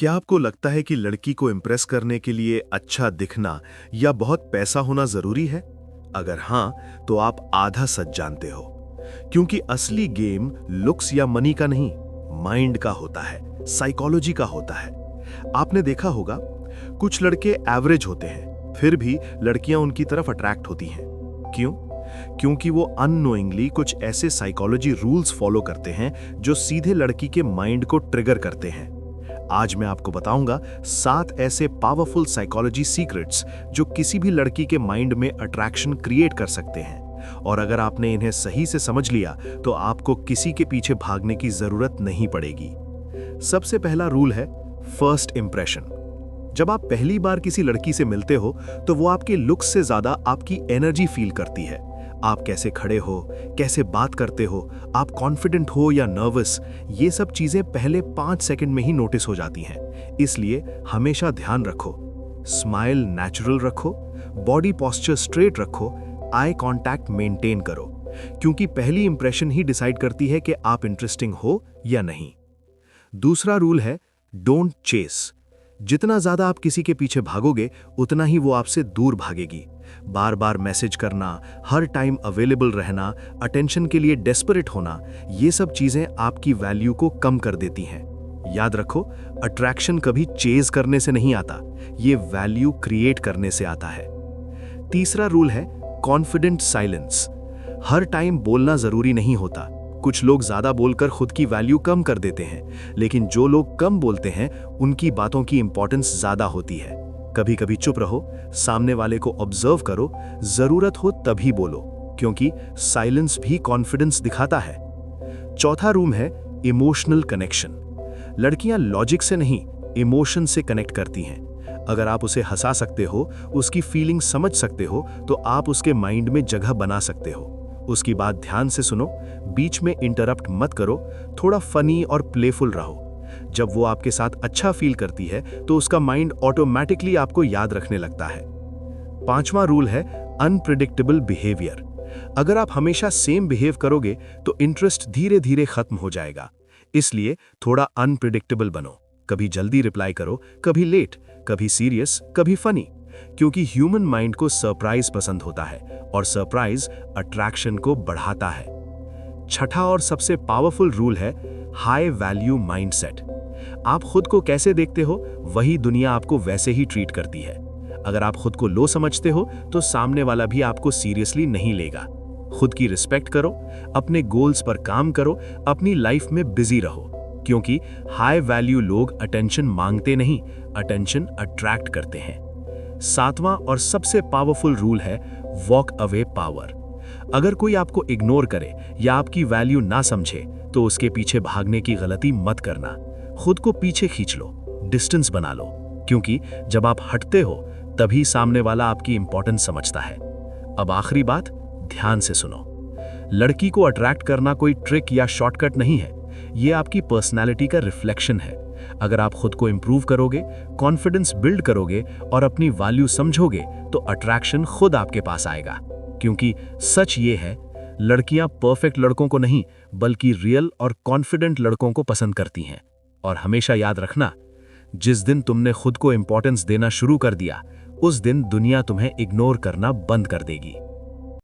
क्या आपको लगता है कि लड़की को इम्प्रेस करने के लिए अच्छा दिखना या बहुत पैसा होना जरूरी है? अगर हाँ, तो आप आधा सच जानते हो। क्योंकि असली गेम लुक्स या मनी का नहीं, माइंड का होता है, साइकोलॉजी का होता है। आपने देखा होगा, कुछ लड़के एवरेज होते हैं, फिर भी लड़कियां उनकी तरफ अट्रैक्ट होती हैं। क्यों? क्योंकि वो अननोइंगली कुछ ऐसे साइकोलॉजी रूल्स फॉलो करते हैं जो सीधे लड़की के माइंड को ट्रिगर करते हैं। आज मैं आपको बताऊंगा 7 ऐसे पावरफुल साइकोलॉजी सीक्रेट्स जो किसी भी लड़की के माइंड में अट्रैक्शन क्रिएट कर सकते हैं। और अगर आपने इन्हें सही से समझ लिया तो आपको किसी के पीछे भागने की जरूरत नहीं पड़ेगी। सबसे पहला रूल है फर्स्ट इंप्रेशन। जब आप पहली बार किसी लड़की से मिलते हो तो वो आपके लुक्स से ज्यादा आपकी एनर्जी फील करती है। आप कैसे खड़े हो, कैसे बात करते हो, आप कॉन्फिडेंट हो या नर्वस, ये सब चीजें पहले 5 सेकंड में ही नोटिस हो जाती हैं। इसलिए हमेशा ध्यान रखो, स्माइल नेचुरल रखो, बॉडी पोस्चर स्ट्रेट रखो, आई कांटेक्ट मेंटेन करो, क्योंकि पहली इंप्रेशन ही डिसाइड करती है कि आप इंटरेस्टिंग हो या नहीं। दूसरा रूल है डोंट चेस। जितना ज्यादा आप किसी के पीछे भागोगे उतना ही वो आपसे दूर भागेगी। बार बार मैसेज करना, हर टाइम अवेलेबल रहना, अटेंशन के लिए डेस्परेट होना, ये सब चीजें आपकी वैल्यू को कम कर देती हैं। याद रखो, अट्रैक्शन कभी चेज करने से नहीं आता, ये वैल्यू क्रिएट करने से आता है। तीसरा रूल है कॉन्फिडेंट साइलेंस। हर टाइम बोलना जरूरी नहीं होता। कुछ लोग ज्यादा बोलकर खुद की वैल्यू कम कर देते हैं, लेकिन जो लोग कम बोलते हैं उनकी बातों की इंपॉर्टेंस ज्यादा होती है। कभी कभी चुप रहो, सामने वाले को ऑब्जर्व करो, जरूरत हो तभी बोलो, क्योंकि साइलेंस भी कॉन्फिडेंस दिखाता है। चौथा रूल है इमोशनल कनेक्शन। लड़कियां लॉजिक से नहीं, इमोशन से कनेक्ट करती हैं। अगर आप उसे हंसा सकते हो, उसकी फीलिंग समझ सकते हो, तो आप उसके माइंड में जगह बना सकते हो। उसकी बात ध्यान से सुनो, बीच में इंटरप्ट मत करो, थोड़ा फनी और प्लेफुल रहो। जब वो आपके साथ अच्छा फील करती है तो उसका माइंड ऑटोमेटिकली आपको याद रखने लगता है। पांचवा रूल है अनप्रिडिक्टेबल बिहेवियर। अगर आप हमेशा सेम बिहेव करोगे तो इंटरेस्ट धीरे धीरे खत्म हो जाएगा। इसलिए थोड़ा अनप्रिडिक्टेबल बनो। कभी जल्दी रिप्लाई करो, कभी लेट, कभी सीरियस, कभी फनी, क्योंकि ह्यूमन माइंड को सरप्राइज पसंद होता है और सरप्राइज अट्रैक्शन को बढ़ाता है। छठा और सबसे पावरफुल रूल है हाई वैल्यू माइंडसेट। आप खुद को कैसे देखते हो, वही दुनिया आपको वैसे ही ट्रीट करती है। अगर आप खुद को लो समझते हो तो सामने वाला भी आपको सीरियसली नहीं लेगा। खुद की रिस्पेक्ट करो, अपने गोल्स पर काम करो, अपनी लाइफ में बिजी रहो, क्योंकि हाई वैल्यू लोग अटेंशन मांगते नहीं, अटेंशन अट्रैक्ट करते हैं। सातवां और सबसे पावरफुल रूल है वॉक अवे पावर। अगर कोई आपको इग्नोर करे या आपकी वैल्यू ना समझे तो उसके पीछे भागने की गलती मत करना। खुद को पीछे खींच लो, डिस्टेंस बना लो, क्योंकि जब आप हटते हो तभी सामने वाला आपकी इंपॉर्टेंस समझता है। अब आखिरी बात, ध्यान से सुनो। लड़की को अट्रैक्ट करना कोई ट्रिक या शॉर्टकट नहीं है, ये आपकी पर्सनैलिटी का रिफ्लेक्शन है। अगर आप खुद को इंप्रूव करोगे, कॉन्फिडेंस बिल्ड करोगे और अपनी वैल्यू समझोगे तो अट्रैक्शन खुद आपके पास आएगा। क्योंकि सच ये है, लड़कियां परफेक्ट लड़कों को नहीं बल्कि रियल और कॉन्फिडेंट लड़कों को पसंद करती हैं। और हमेशा याद रखना, जिस दिन तुमने खुद को इंपॉर्टेंस देना शुरू कर दिया, उस दिन दुनिया तुम्हें इग्नोर करना बंद कर देगी।